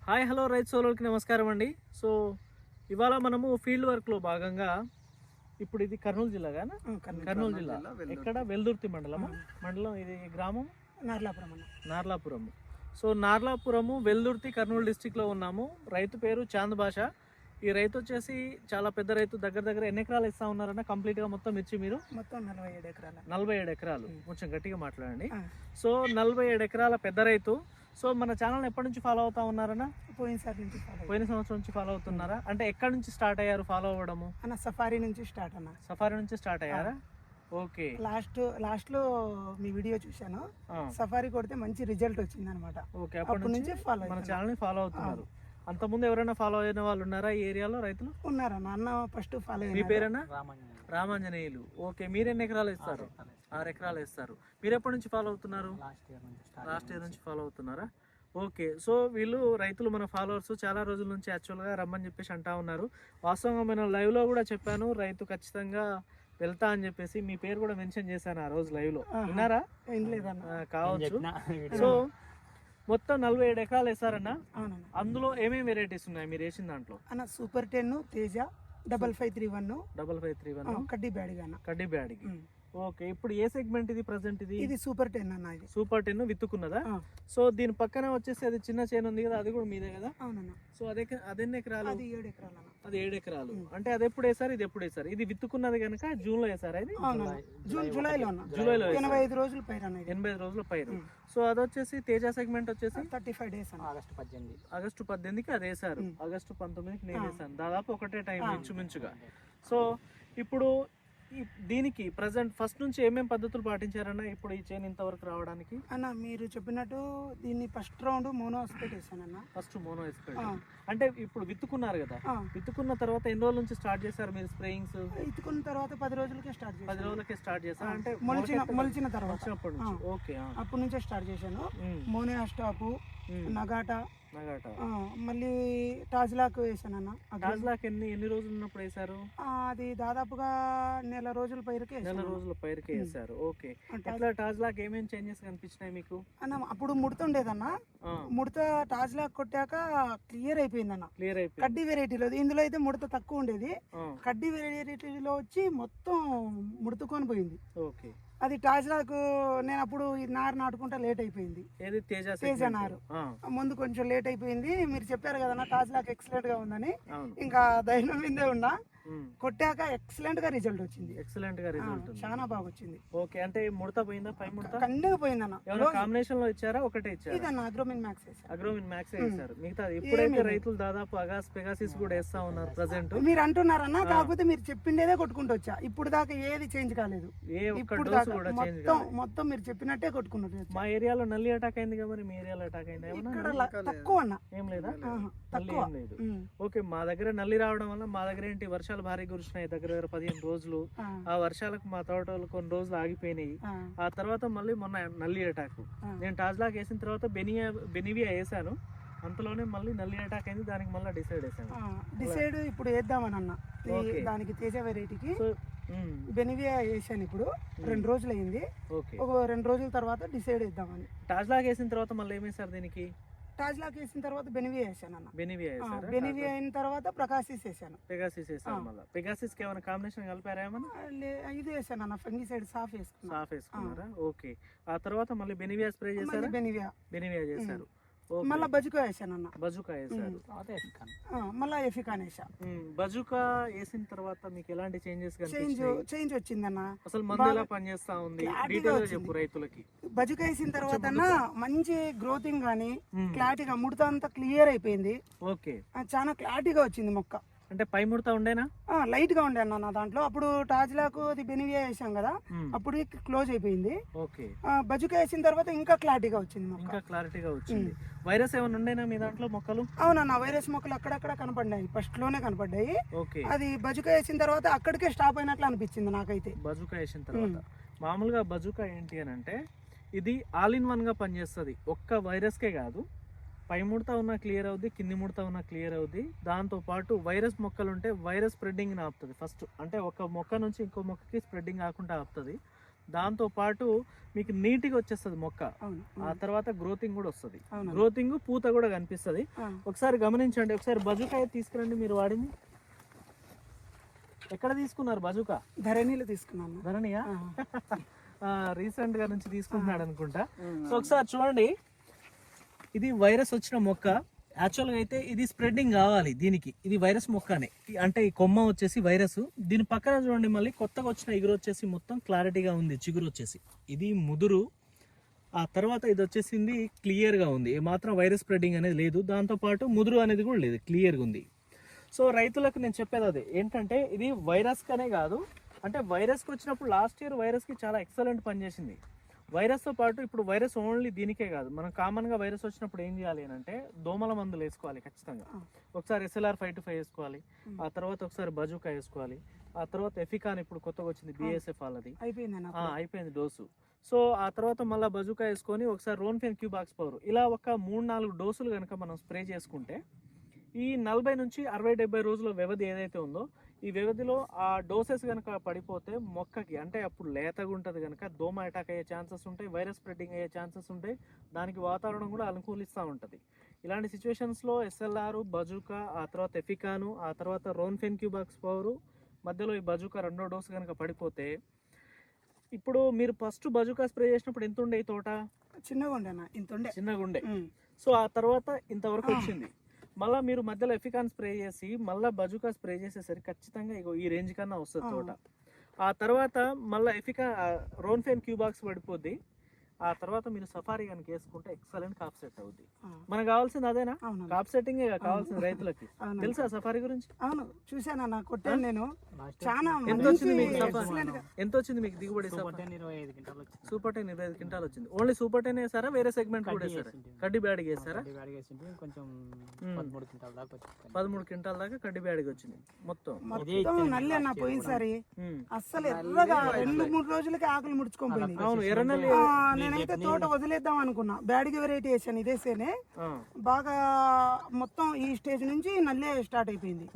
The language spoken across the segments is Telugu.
హాయ్ హలో రైతు సోదరులకి నమస్కారం అండి. సో ఇవాళ మనము ఫీల్డ్ వర్క్లో భాగంగా ఇప్పుడు ఇది కర్నూలు జిల్లా గానా? కర్నూలు జిల్లా ఎక్కడ? వెల్దుర్తి మండలం ఇది గ్రామం నార్లాపురం. సో నార్లాపురము వెల్దుర్తి కర్నూలు డిస్టిక్లో ఉన్నాము. రైతు పేరు చాంద్ బాషా. ఈ రైతు వచ్చేసి చాలా పెద్ద రైతు. దగ్గర ఎన్ని ఎకరాలు ఇస్తా ఉన్నారన్న కంప్లీట్గా మొత్తం మిర్చి? మీరు మొత్తం 47 ఎకరాలు. 47 ఎకరాలు. కొంచెం గట్టిగా మాట్లాడండి. సో 47 ఎకరాల పెద్ద రైతు. సో మన ఛానల్ ఎప్పటి నుంచి ఫాలో అవుతా ఉన్నారన్నా? పోయిన సంవత్సరం నుంచి ఫాలో అవుతున్నారా? అంటే ఎక్కడి నుంచి స్టార్ట్ అయ్యారు ఫాలో అవ్వడము? అన్న సఫారీ నుంచి స్టార్ట్ అన్న. సఫారీ నుంచి స్టార్ట్ అయ్యారా? ఓకే. లాస్ట్ లో మీ వీడియో చూశాను. సఫారీ కొడితే మంచి రిజల్ట్ వచ్చింది అనమాట. ఓకే, అప్పటి నుంచి మన ఛానల్ ని ఫాలో అవుతున్నారు. అంతకుముందు ఎవరైనా ఫాలో అయిన వాళ్ళు ఉన్నారా ఈ ఏరియాలో రైతులు? ఉన్నారన్న. అన్న ఫస్ట్ ఫాలో. మీ పేరేనా? రామాంజనేయులు. ఓకే, మీరు ఎన్ని ఎకరాలు ఇస్తారు? 6 ఎకరాలు ఇస్తారు. మీరు ఎప్పటి నుంచి ఫాలో అవుతున్నారు? లాస్ట్ ఇయర్ నుంచి ఫాలో అవుతున్నారా? ఓకే. సో వీళ్ళు రైతులు మన ఫాలోవర్స్ చాలా రోజుల నుంచి యాక్చువల్గా రమ్మని చెప్పేసి అంటా ఉన్నారు. వాస్తవంగా నేను లైవ్లో కూడా చెప్పాను రైతు ఖచ్చితంగా వెళ్తా అని చెప్పేసి. మీ పేరు కూడా మెన్షన్ చేశాను ఆ రోజు లైవ్లో. విన్నారా? కావచ్చు. సో మొత్తం 47 ఎకరాలు వేసారన్న. అందులో ఏమేమి వెరైటీస్ ఉన్నాయి మీరు వేసిన దాంట్లో? అన్న సూపర్ 10, తేజ, 5531 కడ్డీ బ్యాడిగి. ఓకే, ఇప్పుడు ఏ సెగ్మెంట్ ఇది ప్రజెంట్? ఇది సూపర్ 10 అన్న. ఇది సూపర్ 10 విత్తుకున్నదా? సో దీని పక్కన వచ్చేసి అది చిన్న చేను ఉంది కదా, అది కూడా మీదే కదా? అవునన్న. సో అదెన్ని ఎకరాలు? అది 7 ఎకరాలు అన్న. అది 7 ఎకరాలు. అంటే అది ఎప్పుడు వేసారు, ఇది ఎప్పుడు వేసారు? ఇది విత్తుకున్నది కనుక జూన్ లో వేసారా? ఇది జూలైలో 85 రోజులు పైరు అన్న. 85 రోజుల పైరు. సో అది వచ్చేసి తేజ సెగ్మెంట్ వచ్చేసి 35 డేస్ అన్న. ఆగస్టు 18కి అది వేసారు. ఆగస్టు 19కి నేను వేసాను. దాదాపు ఒకటే టైం ఇంచుమించుగా. సో ఇప్పుడు దీనికి ప్రజెంట్ ఫస్ట్ నుంచి ఏమేం పద్ధతులు పాటించారన్నా ఇప్పుడు ఈ చైన్ ఇంతవరకు రావడానికి? అన్న మీరు చెప్పినట్టు దీన్ని ఫస్ట్ రౌండ్ మోనో ఎస్పెక్ట్ వేసానన్న. ఫస్ట్ మోనో ఎస్పెక్ట్ అంటే ఇప్పుడు విత్తుకున్నారు కదా, విత్తుకున్న తర్వాత ఎన్ని రోజుల నుంచి స్టార్ట్ చేశారు మీరు స్ప్రేయింగ్స్? విత్తుకున్న తర్వాత 10 రోజులకే స్టార్ట్ చేశాను. 10 రోజులకే స్టార్ట్ చేశారు. అంటే మొలిచిన తర్వాత వచ్చినప్పటి నుంచి. ఓకే, అప్పటి నుంచే స్టార్ట్ చేశాను. మోనో స్టాప్, నగాటా, మళ్ళీ టాజ్లాక్ వేసాను అన్న. టాజ్లాక్ ఎన్ని రోజులు ఉన్నప్పుడు వేసారు? అది దాదాపుగా నెల రోజుల పైరుకే వేసారు. ఓకే, అట్లా టాజ్లాక్ ఏమేమి చేంజెస్ కనిపించినాయి మీకు? అన్న అప్పుడు ముడత ఉండేదన్న. ముడత టాజ్లాక్ కొట్టాక క్లియర్ అయిపోయిందన్న. కడ్డీ వెరైటీలో ఇందులో అయితే ముడత తక్కువ ఉండేది. కడ్డీ వెరైటీలో వచ్చి మొత్తం ముడతకొని పోయింది. ఓకే, అది టాజ్లాక్ నేను అప్పుడు నారు నాటుకుంటా లేట్ అయిపోయింది. తేజ నారు ముందు కొంచెం లేట్ అయిపోయింది. మీరు చెప్పారు కదా టాజ్లాక్ ఎక్సలెంట్ గా ఉందని, ఇంకా ధైర్యం మీదే ఉన్నా. కొట్టాక ఎక్సలెంట్ గా రిజల్ట్ వచ్చింది. చాలా బాగా వచ్చింది. ఓకే, అంటే ముడత పోయిందా? పై ముడత కండగా పోయిందన్న. కాంబినేషన్ లో ఇచ్చారా? ఒకటే ఇచ్చారు? ఇదన్న అగ్రోమిన్ మ్యాక్స్ వేసారు. మిగతా ఇప్పుడైతే రైతులు దాదాపు పెగాసిస్ కూడా వేస్తా ఉన్నారు ప్రజెంట్. మీరు అంటున్నారన్న, కాకపోతే మీరు చెప్పిండేదే కొట్టుకుంటూ వచ్చా. ఇప్పుడు దాకా ఏది చేంజ్ కాలేదు. మొత్తం మీరు చెప్పినట్టే కొట్టుకున్నారు. మా ఏరియాలో నల్లి అటాక్ అయింది కదా, మరి మీ ఏరియాలో అటాక్ అయింది? తక్కువ అన్న. ఏం లేదా? ఏం లేదు. ఓకే, మా దగ్గర నల్లి రావడం వల్ల మా దగ్గర ఏంటి వర్షాలు భారీ కురిసినాయి. దగ్గర 15 రోజులు. ఆ వర్షాలకు మా తోటలు కొన్ని రోజులు ఆగిపోయినాయి. ఆ తర్వాత మళ్ళీ మొన్న నల్లి అటాక్. నేను టాజ్లాక్ వేసిన తర్వాత బెనివియా వేసాను. అంతలోనే మళ్ళీ నల్లి అటాక్ అయింది. దానికి మళ్ళీ డిసైడ్ ఇప్పుడు వేద్దామని అన్న. దానికి తేజ వెరైటీకి బెనివియా వేసాను. ఇప్పుడు 2 రోజులు అయింది. ఒక 2 రోజుల తర్వాత డిసైడ్ వేద్దామని. టాజ్లాక్ వేసిన తర్వాత మళ్ళీ ఏమేసారు దీనికి? టాజ్లాక్ వేసిన తర్వాత బెనివియా వేసాను అన్న. బెనివియా అయిన తర్వాత ప్రకాసిస్ వేసాను. పెగాసిస్ కి ఏమైనా కాంబినేషన్ కలిపారా? ఇది వేసాను అన్న. ఫంగిసైడ్ సాఫ్ వేసుకున్నారా? ఓకే, ఆ తర్వాత మళ్ళీ బెనివియా స్ప్రే చేశారు. బెనివియా చేశారు. మళ్ళీ బజుకా వేసాను అన్న. వేసారు. మళ్ళీ ఎఫికాన్ వేసా. బజుకా వేసిన తర్వాత మీకు ఎలాంటి చేంజ్ వచ్చిందన్న? అసలు మందు ఎలా పనిచేస్తా ఉంది డీటెయిల్ చెప్పు రైతులకి. బజుకా వేసిన తర్వాత అన్న మంచి గ్రోతింగ్ గానీ క్లారిటీగా ముడత అంతా క్లియర్ అయిపోయింది. ఓకే, చాలా క్లారిటీగా వచ్చింది మొక్క. అంటే పై ముడత ఉండేనా? లైట్ గా ఉండే అన్న నా దాంట్లో. అప్పుడు టాజ్లాకు అది బెనివియా వేసాం కదా, అప్పుడు క్లోజ్ అయిపోయింది. ఓకే, బజుకా వేసిన తర్వాత ఇంకా క్లారిటీగా వచ్చింది. వైరస్ ఏమైనా ఉండేనా మీ దాంట్లో మొక్కలు? అవునన్న, వైరస్ మొక్కలు అక్కడక్కడ కనపడ్డాయి. ఫస్ట్ లోనే కనపడ్డాయి. అది బజుకా వేసిన తర్వాత అక్కడికే స్టాప్ అయినట్లు అనిపించింది నాకైతే. బజుకా వేసిన తర్వాత మామూలుగా బజుకా ఏంటి అని అంటే ఇది ఆల్ ఇన్ వన్ గా పనిచేస్తుంది. ఒక్క వైరస్ కే కాదు, పై ముడత ఉన్నా క్లియర్ అవుద్ది, కింది ముడత ఉన్నా క్లియర్ అవుద్ది. దాంతోపాటు వైరస్ మొక్కలు ఉంటే వైరస్ స్ప్రెడ్డింగ్ ఆపుతుంది. ఫస్ట్ అంటే ఒక మొక్క నుంచి ఇంకో మొక్కకి స్ప్రెడ్డింగ్ కాకుండా ఆపుతుంది. దాంతో పాటు మీకు నీట్గా వచ్చేస్తుంది మొక్క. అవును. ఆ తర్వాత గ్రోతింగ్ కూడా వస్తుంది. అవును. గ్రోతింగ్ పూత కూడా కనిపిస్తుంది. ఒకసారి గమనించండి. ఒకసారి బజుకాయ తీసుకురండి. మీరు వాడింది ఎక్కడ తీసుకున్నారు? బజుకా ధరణిలో తీసుకున్నాను. ధరణియా? రీసెంట్ గా నుంచి తీసుకుంటున్నాడు అనుకుంటా. సో ఒకసారి చూడండి, ఇది వైరస్ వచ్చిన మొక్క. యాక్చువల్గా అయితే ఇది స్ప్రెడ్డింగ్ కావాలి దీనికి. ఇది వైరస్ మొక్కనే, అంటే ఈ కొమ్మ వచ్చేసి వైరస్. దీని పక్కన చూడండి, మళ్ళీ కొత్తగా వచ్చిన ఇగురు వచ్చేసి మొత్తం క్లారిటీగా ఉంది. చిగురు వచ్చేసి ఇది ముదురు. ఆ తర్వాత ఇది వచ్చేసింది క్లియర్గా ఉంది, ఏమాత్రం వైరస్ స్ప్రెడ్డింగ్ అనేది లేదు. దాంతోపాటు ముదురు అనేది కూడా లేదు, క్లియర్గా ఉంది. సో రైతులకు నేను చెప్పేది అదే ఏంటంటే, ఇది వైరస్కనే కాదు, అంటే వైరస్కి వచ్చినప్పుడు లాస్ట్ ఇయర్ వైరస్కి చాలా ఎక్సలెంట్ పనిచేసింది. వైరస్తో పాటు ఇప్పుడు వైరస్ ఓన్లీ దీనికే కాదు, మనం కామన్గా వైరస్ వచ్చినప్పుడు ఏం చేయాలి అని అంటే దోమల మందులు వేసుకోవాలి ఖచ్చితంగా. ఒకసారి SLR 525 వేసుకోవాలి, ఆ తర్వాత ఒకసారి బజుకా వేసుకోవాలి, ఆ తర్వాత ఎఫికాన్ ఇప్పుడు కొత్తగా వచ్చింది BSF వాళ్ళది అయిపోయింది డోసు. సో ఆ తర్వాత మళ్ళీ బజుకా వేసుకొని ఒకసారి రోన్ఫెన్ క్యూబాక్స్ పవర్, ఇలా ఒక 3-4 డోసులు కనుక మనం స్ప్రే చేసుకుంటే ఈ 40 నుంచి 60-70 రోజుల వ్యవధి ఏదైతే ఉందో, ఈ వ్యవధిలో ఆ డోసెస్ కనుక పడిపోతే మొక్కకి, అంటే అప్పుడు లేతగా ఉంటుంది కనుక దోమ అటాక్ అయ్యే ఛాన్సెస్ ఉంటాయి, వైరస్ స్ప్రెడ్డింగ్ అయ్యే ఛాన్సెస్ ఉంటాయి, దానికి వాతావరణం కూడా అనుకూలిస్తూ ఉంటుంది. ఇలాంటి సిచ్యువేషన్స్లో SLR, బజుకా, ఆ తర్వాత ఎఫికాను, ఆ తర్వాత రోన్ఫెన్ క్యూబాక్స్ పవరు, మధ్యలో ఈ బజుకా 2వ డోసు కనుక పడిపోతే, ఇప్పుడు మీరు ఫస్ట్ బజుకా స్ప్రే చేసినప్పుడు ఎంత ఉండే ఈ తోట? చిన్నగా ఉండే. సో ఆ తర్వాత ఇంతవరకు వచ్చింది. మళ్ళీ మీరు మధ్యలో ఎఫికాన్ స్ప్రే చేసి మళ్ళీ బజుకా స్ప్రే చేసేసరికి ఖచ్చితంగా ఇగో ఈ రేంజ్ కన్నా వస్తుంది తోట. ఆ తర్వాత మళ్ళీ రోన్ఫెన్ క్యూబాక్స్ పడిపోద్ది. ఆ తర్వాత మీరు సఫారీ కనుక వేసుకుంటే ఎక్సలెంట్ కాప్ సెట్ అవుద్ది. మనకు కావాల్సింది అదేనా? కాప్ సెట్టింగ్ కావాల్సింది రైతులకి. తెలుసా సఫారీ గురించి? అవును, చూసాను, కొట్టాను నేను. చాలా ఎంత వచ్చింది మీకు ఎంత వచ్చింది మీకు దిగుబడి? సూపర్ 10 25 క్వింటాలు వచ్చింది. ఓన్లీ సూపర్ 10 వేసారా, వేరే సెగ్మెంట్ కూడా వేసారా? కడ్డీ బ్యాడ్కి వేసారా? 13 క్వింటాల దాకా కడ్డీ బ్యాడ్కి వచ్చింది మొత్తం. నల్లి అన్న పోయినసారి అస్సలు ఎర్రగా 2-3 రోజులకి ఆకులు ముడుచుకోపోయింది. అవును, ఎర్ర నల్లి. నేనైతే తోట వదిలేద్దాం అనుకున్నా, బ్యాడ్కి వెరైటీ వేసాను ఇదేసేనే. బాగా మొత్తం ఈ స్టేజ్ నుంచి నల్లే స్టార్ట్ అయిపోయింది.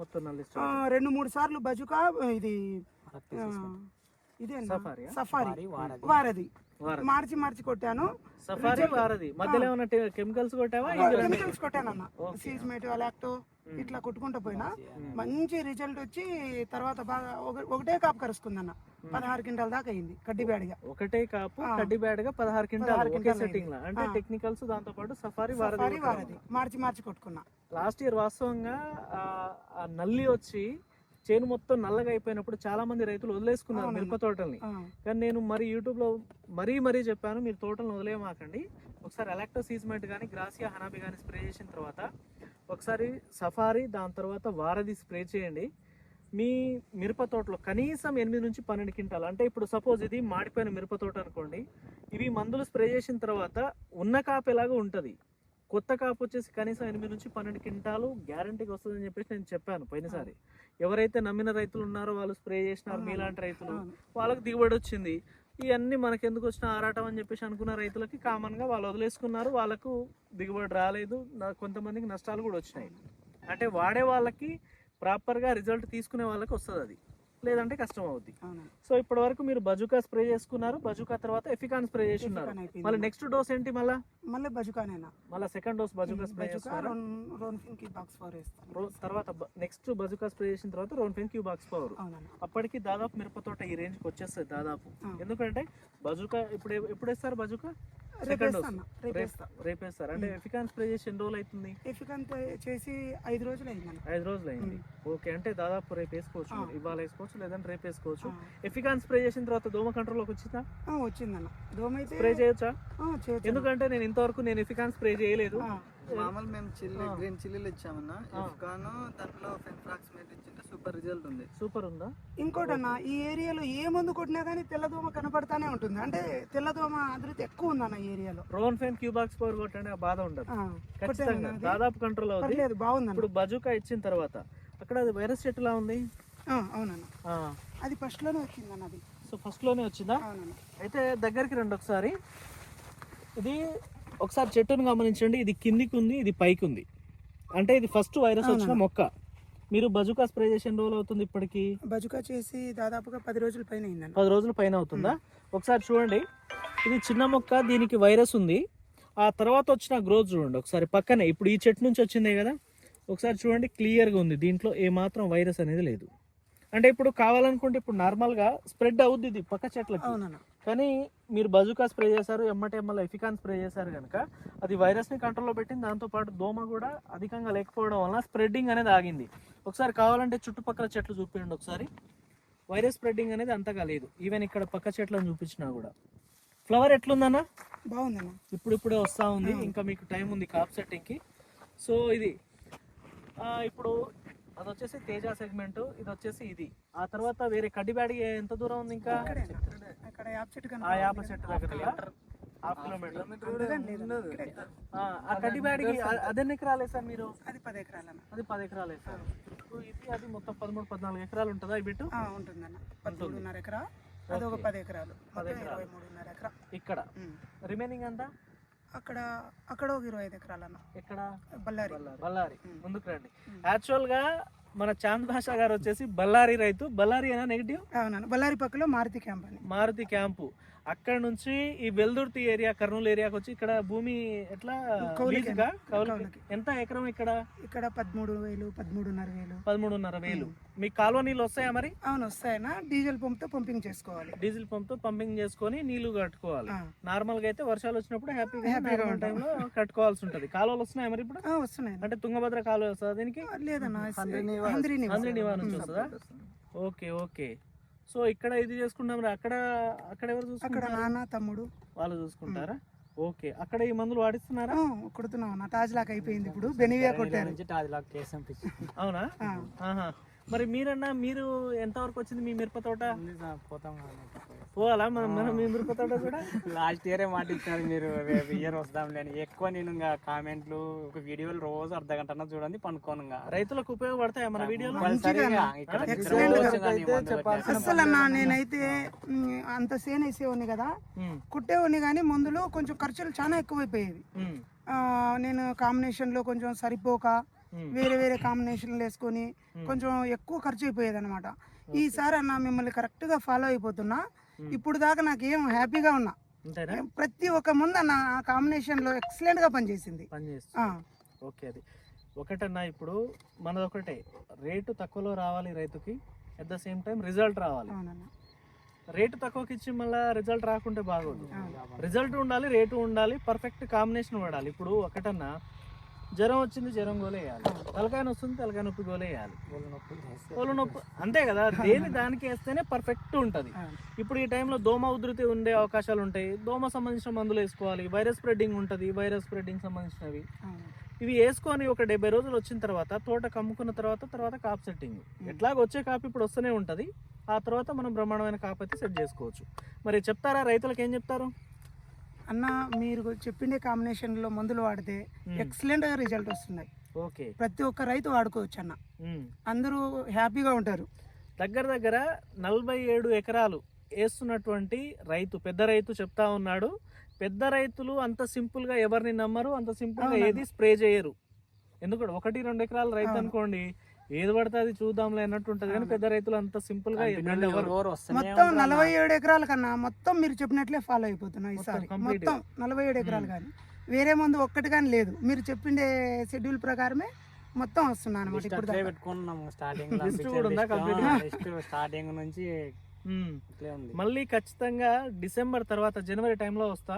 2-3 సార్లు బజుకా, ఇది ఇదే సఫారీ వారది మార్చి కొట్టాను. సఫారీ వారది మధ్యలో ఏమైనా కెమికల్స్ కొట్టావా? కెమికల్స్ కొట్టానన్న, సీజ్మేట్, అలాక్టో ఇట్లా కొట్టుకుంటూ పోయినా మంచి రిజల్ట్ వచ్చి తర్వాత బాగా ఒకటే కాపు కరుస్తుందన్న. 16 క్వింటాల దాకా అయింది కడ్డీ బ్యాడ్గా. ఒకటే కాపు కడ్డీ బ్యాడ్గా 16 క్వింటాల్ సెట్టింగ్ లా. అంటే టెక్నికల్స్ దాంతో పాటు సఫారీ వారది మార్చి కొట్టుకున్నా. లాస్ట్ ఇయర్ వాస్తవంగా ఆ నల్లి వచ్చి చేను మొత్తం నల్లగా అయిపోయినప్పుడు చాలా మంది రైతులు వదిలేసుకున్నారు మిరప తోటల్ని. కానీ నేను యూట్యూబ్ లో మరీ చెప్పాను, మీరు తోటలను వదిలేయమాకండి. ఒకసారి ఎలాక్టో సీజ్మెంట్ కానీ గ్రాసియా హనాబి కానీ స్ప్రే చేసిన తర్వాత ఒకసారి సఫారీ, దాని తర్వాత వారధి స్ప్రే చేయండి. మీ మిరప తోటలో కనీసం 8 నుంచి 12 క్వింటాలు, అంటే ఇప్పుడు సపోజ్ ఇది మాడిపోయిన మిరప తోట అనుకోండి, ఇవి మందులు స్ప్రే చేసిన తర్వాత ఉన్న కాపు ఎలాగో ఉంటుంది, కొత్త కాపు వచ్చేసి కనీసం 8 నుంచి 12 క్వింటాలు గ్యారంటీగా వస్తుందని చెప్పేసి నేను చెప్పాను పోయినసారి. ఎవరైతే నమ్మిన రైతులు ఉన్నారో వాళ్ళు స్ప్రే చేసినారు, మీలాంటి రైతులు, వాళ్ళకి దిగుబడి వచ్చింది. ఇవన్నీ మనకి ఎందుకు వచ్చిన ఆరాటం అని చెప్పేసి అనుకున్న రైతులకి కామన్గా వాళ్ళు వదిలేసుకున్నారు, వాళ్ళకు దిగుబడి రాలేదు, కొంతమందికి నష్టాలు కూడా వచ్చినాయి. అంటే వాడే వాళ్ళకి ప్రాపర్గా రిజల్ట్ తీసుకునే వాళ్ళకి వస్తుంది, అది లేదంటే కష్టం అవుద్ది. సో ఇప్పటి వరకు మీరు బజుకా స్ప్రే చేసుకున్నారు, బజుకా తర్వాత ఎఫికాన్ స్ప్రే చేస్తున్నారు. మళ్ళీ నెక్స్ట్ డోస్ ఏంటి? మళ్ళీ బజుకానేనా? మళ్ళీ సెకండ్ డోస్ బజుకా స్ప్రే చేస్తారు. తర్వాత నెక్స్ట్ బజుకా స్ప్రే చేసిన తర్వాత రోన్ఫెన్ క్యూబాక్స్ పవర్. అప్పటికి దాదాపు మిరప తోట ఈ రేంజ్కి వచ్చేస్తుంది దాదాపు. ఎందుకంటే బజుకా ఎప్పుడు వేస్తారు? బజుకా సెకండ్ డోస్ రేపేస్తారు. అంటే ఎఫికాన్ స్ప్రే చేసి ఎన్ని రోజులు అవుతుంది? ఎఫికాన్ చేసి 5 రోజులు అయింది. 5 రోజులు అయింది. ఓకే, అంటే దాదాపు రేపు వేసుకోవచ్చు, ఇవాళ వేసుకోవచ్చు, లేదంటే రేపు వేసుకోవచ్చు. ఎఫికాన్ స్ప్రే చేసిన తర్వాత దోమ కంట్రోల్లోకి వచ్చిందా? వచ్చిందన్న. దోమ అయితే స్ప్రే చేయొచ్చా? ఎందుకంటే నేను ఇంతవరకు ఎఫికాన్ స్ప్రే చేయలేదు. మామూలు మేము గ్రీన్ చిల్లీలు ఇచ్చామన్నా, ఎఫికాను దాంట్లో ఫెన్ఫ్రాక్సిమేట్ ఇచ్చింటే సూపర్ రిజల్ట్ ఉంది. సూపర్ ఉందా? ఇంకోటన్నా, ఈ ఏరియాలో ఏ మందు కొట్టినా కానీ తెల్లదోమ కనపడతానే ఉంటుంది, అంటే తెల్లదోమ అభివృద్ధి ఎక్కువ ఉందన్న ఈ ఏరియాలో. రోన్ఫెన్ క్యూబాక్స్ పవర్ కొట్టండి, ఆ బాధ ఉండదు, ఖచ్చితంగా దాదాపు కంట్రోల్ అవుతుంది. బాగుంది. ఇప్పుడు బజుకా ఇచ్చిన తర్వాత అక్కడ అది వైరస్ చెట్టులా ఉంది. అవునన్న, అది ఫస్ట్ లోనే వచ్చిందన్న. అది సో ఫస్ట్ లోనే వచ్చిందా? అయితే దగ్గరికి రండి ఒకసారి. ఇది ఒకసారి చెట్టును గమనించండి, ఇది కిందికి ఉంది, ఇది పైకి ఉంది. అంటే ఇది ఫస్ట్ వైరస్ వచ్చిన మొక్క. మీరు బజుకా స్ప్రే చేసి ఎన్ని రోజులు అవుతుంది ఇప్పటికి? బజుకా చేసి దాదాపుగా 10 రోజుల పైన అయిందండి. 10 రోజుల పైన అవుతుందా? ఒకసారి చూడండి, ఇది చిన్న మొక్క, దీనికి వైరస్ ఉంది. ఆ తర్వాత వచ్చిన గ్రోత్ చూడండి ఒకసారి పక్కనే. ఇప్పుడు ఈ చెట్టు నుంచి వచ్చిందే కదా, ఒకసారి చూడండి క్లియర్గా ఉంది. దీంట్లో ఏమాత్రం వైరస్ అనేది లేదు. అంటే ఇప్పుడు కావాలనుకుంటే ఇప్పుడు నార్మల్గా స్ప్రెడ్ అవుద్ది ఇది పక్క చెట్లకి. అవునన్నా. కానీ మీరు బజుకా స్ప్రే చేశారు, ఎమ్మటెమ్మల ఎఫికాన్ స్ప్రే చేశారు కనుక అది వైరస్ని కంట్రోల్లో పెట్టింది. దాంతోపాటు దోమ కూడా అధికంగా లేకపోవడం వల్ల స్ప్రెడ్డింగ్ అనేది ఆగింది. ఒకసారి కావాలంటే చుట్టుపక్కల చెట్లు చూపించండి ఒకసారి. వైరస్ స్ప్రెడ్డింగ్ అనేది అంతగా లేదు. ఈవెన్ ఇక్కడ పక్క చెట్లను చూపించినా కూడా. ఫ్లవర్ ఎట్లుందన్నా? బాగుందన్న. ఇప్పుడిప్పుడే వస్తూ ఉంది, ఇంకా మీకు టైం ఉంది కాప్ సెట్టింగ్కి. సో ఇది ఇప్పుడు అది వచ్చేసి తేజ సెగ్మెంట్, ఇది వచ్చేసి ఇది. ఆ తర్వాత వేరే కడ్డిబ్యాడి ఎంత దూరం ఉంది ఇంకా? ఆ యాప చెట్టు దగ్గర 1/2 కిలోమీటర్. ఆ కడ్డిబ్యాడికి అదెన్ని ఎకరాలు వేసారు మీరు? అది 10 ఎకరాలు. అది 10 ఎకరాలు వేసారు. ఇది అది మొత్తం 13-14 ఎకరాలు ఉంటుందా ఈ బిట్టు? ఉంటుందన్న. 13.5 ఎకరా, అది ఒక 10 ఎకరాలు, 23.5 ఎకరా ఇక్కడ. రిమైనింగ్ అంతా అక్కడ ఒక 25 ఎకరాలు అన్న. ఎక్కడ? బళ్ళారి. ముందుకు రండి. యాక్చువల్గా మన చాంద్ భాషా గారు వచ్చేసి బళ్ళారి రైతు. బళ్ళారి అయినా నెగిటివ్? అవునన్నా. బళ్ళారి పక్కలో మారుతి క్యాంపు. అక్కడ నుంచి ఈ వెల్దుర్తి ఏరియా, కర్నూలు ఏరియాకి వచ్చి ఇక్కడ భూమి ఎట్లా ఎంత ఎకరం? ఇక్కడ 13,000, 13,500. మీకు కాలువ నీళ్ళు వస్తాయా మరి? అవును వస్తాయన్నా. డీజిల్ పంప్ తో పంపింగ్ చేసుకోవాలి. డీజిల్ పంప్ తో పంపింగ్ చేసుకొని నీళ్లు కట్టుకోవాలి. నార్మల్ గా అయితే వర్షాలు వచ్చినప్పుడు హ్యాపీగా టైంలో కట్టుకోవాల్సి ఉంటది. కాలువలు వస్తున్నాయి మరి ఇప్పుడు? వస్తున్నాయి. అంటే తుంగభద్ర కాలువ వస్తుందా దీనికి? లేదన్నా, హంద్రీ నివా నుంచి వస్తుందా? ఓకే. సో ఇక్కడ ఇది చేసుకుంటాం. అక్కడ ఎవరు చూసుకుంటారు? నాన్న, తమ్ముడు వాళ్ళు చూసుకుంటారా? ఓకే. అక్కడ ఈ మందులు వాడిస్తున్నారా? కొడుతున్నాం. తాజ్ లాక్ అయిపోయింది, ఇప్పుడు బెనివియా కొట్టారు. అవునా? మరి మీరు ఎంతవరకు వచ్చింది మీ మిరప తోట? పోవాలా మనం మీ మిరప తోట కూడా? లాస్ట్ ఇయరే మాట ఇచ్చినారు మీరు, రేపు ఇయర్ వస్తాంలే అని. ఎక్కువ నేను ఇంకా కామెంట్లు, ఒక వీడియోలు రోజు అర్ధగంట చూడండి పండుకోను. రైతులకు ఉపయోగపడతాయా మన వీడియోలు? అసలు అన్న నేనైతే అంత సేన్ వేసేవాడిని కదా, కుట్టేవాడిని, కానీ మందులు కొంచెం ఖర్చులు చాలా ఎక్కువైపోయేవి. నేను కాంబినేషన్ లో కొంచెం సరిపోక వేరే కాంబినేషన్లు వేసుకొని కొంచెం ఎక్కువ ఖర్చు అయిపోయేది అనమాట. ఈసారి అన్న మిమ్మల్ని కరెక్ట్ గా ఫాలో అయిపోతున్నా. ఇప్పుడు దాకా నాకు ఏం హ్యాపీగా ఉన్నా. ప్రతి ఒక్క ముందు అన్న ఆ కాంబినేషన్ లో ఎక్సలెంట్ గా పనిచేసింది. ఓకే. అది ఒకటన్నా, ఇప్పుడు మనదొకటే, రేటు తక్కువలో రావాలి రైతుకి, at the same time result రావాలి. రేటు తక్కువకి ఇచ్చి మళ్ళీ రిజల్ట్ రాకుంటే బాగోదు. రిజల్ట్ ఉండాలి, రేటు ఉండాలి, పర్ఫెక్ట్ కాంబినేషన్ వాడాలి. ఇప్పుడు ఒకటన్నా, జ్వరం వచ్చింది జ్వరం గోలేయాలి, తలకాయ వస్తుంది తలకాయ నొప్పి గోలేయాలి, ఒళ్ళు నొప్పి, అంతే కదా. దేని దానికి వేస్తేనే పర్ఫెక్ట్ ఉంటుంది. ఇప్పుడు ఈ టైంలో దోమ ఉధృతి ఉండే అవకాశాలు ఉంటాయి. దోమ సంబంధించిన మందులు వేసుకోవాలి. వైరస్ స్ప్రెడ్డింగ్ ఉంటుంది, వైరస్ స్ప్రెడ్డింగ్ సంబంధించినవి ఇవి వేసుకొని ఒక 70 రోజులు వచ్చిన తర్వాత తోట కమ్ముకున్న తర్వాత కాప్ సెట్టింగ్. ఎట్లాగ వచ్చే కాపు ఇప్పుడు వస్తూనే ఉంటుంది. ఆ తర్వాత మనం బ్రహ్మాండమైన కాపు అయితే సెట్ చేసుకోవచ్చు. మరి చెప్తారా రైతులకు, ఏం చెప్తారు అన్న? మీరు చెప్పిండే కాంబినేషన్ లో మందులు వాడితే ఎక్సలెంట్ గా రిజల్ట్ వస్తున్నాయి. ఓకే. ప్రతి ఒక్క రైతు వాడుకోవచ్చు అన్న, అందరూ హ్యాపీగా ఉంటారు. దగ్గర 47 ఎకరాలు వేస్తున్నటువంటి రైతు, పెద్ద రైతు చెప్తా ఉన్నాడు. పెద్ద రైతులు అంత సింపుల్ గా ఎవరిని నమ్మరు, అంత సింపుల్ గా ఏది స్ప్రే చేయరు. ఎందుకంటే 1-2 ఎకరాల రైతు అనుకోండి, ఏది పడితే అది చూద్దాంలే అన్నట్టు ఉంటది. కానీ పెద్ద రైతులు అంత సింపుల్ గా మొత్తం 47 ఎకరాల కన్నా మొత్తం మీరు చెప్పినట్లే ఫాలో అయిపోతున్నాం ఈసారి. మొత్తం 47 ఎకరాలు కానీ వేరే మందు ఒక్కటి కానీ లేదు. మీరు చెప్పిండే షెడ్యూల్ ప్రకారమే మొత్తం వస్తున్నా అనమాట. ఇప్పుడు పెట్టుకున్నాము స్టార్టింగ్ నుంచి. మళ్ళీ ఖచ్చితంగా డిసెంబర్ తర్వాత జనవరి టైంలో వస్తా.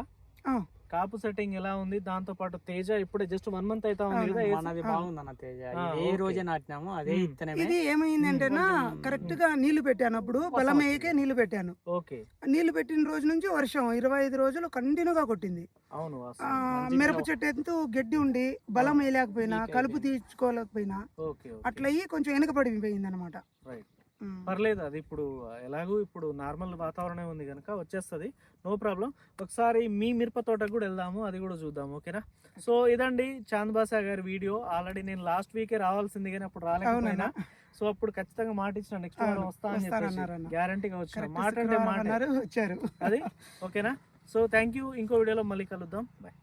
కాపు సెట్టింగ్ ఎలా ఉంది, దాంతో పాటు తేజ ఇప్పుడే జస్ట్ 1 మంత్ అయితే ఉంది కదా, బాగుందన్న తేజ. ఏ రోజే నాటినాము అదే ఇత్తనమే. ఇది ఏమైందంటేనా, కరెక్ట్ గా నీళ్లు పెట్టాను, అప్పుడు బలం వేయకే నీళ్లు పెట్టాను. ఓకే. నీళ్లు పెట్టిన రోజు నుంచి వర్షం 25 రోజులు కంటిన్యూగా కొట్టింది. అవును. మిరప చెట్టు ఎంతో గడ్డి ఉండి బలం వేయలేకపోయినా, కలుపు తీర్చుకోలేకపోయినా, అట్లా అయ్యి కొంచెం వెనకబడిపోయింది అనమాట. పర్లేదు, అది ఇప్పుడు ఎలాగూ ఇప్పుడు నార్మల్ వాతావరణం ఉంది కనుక వచ్చేస్తుంది, నో ప్రాబ్లం. ఒకసారి మీ మిరప తోటకు కూడా వెళ్దాము, అది కూడా చూద్దాము. ఓకేనా? సో ఇదండి చాంద్ భాషా గారి వీడియో. ఆల్రెడీ నేను లాస్ట్ వీకే రావాల్సింది కానీ అప్పుడు రాలేకపోయినా. సో అప్పుడు ఖచ్చితంగా మాట ఇచ్చిన, నెక్స్ట్ వారం వస్తా అని చెప్పి గ్యారంటీగా వచ్చిన మాట అంటే మాట వచ్చారు. అది ఓకేనా? So thank you. ఇంకో వీడియోలో మళ్ళీ కలుద్దాం. బాయ్.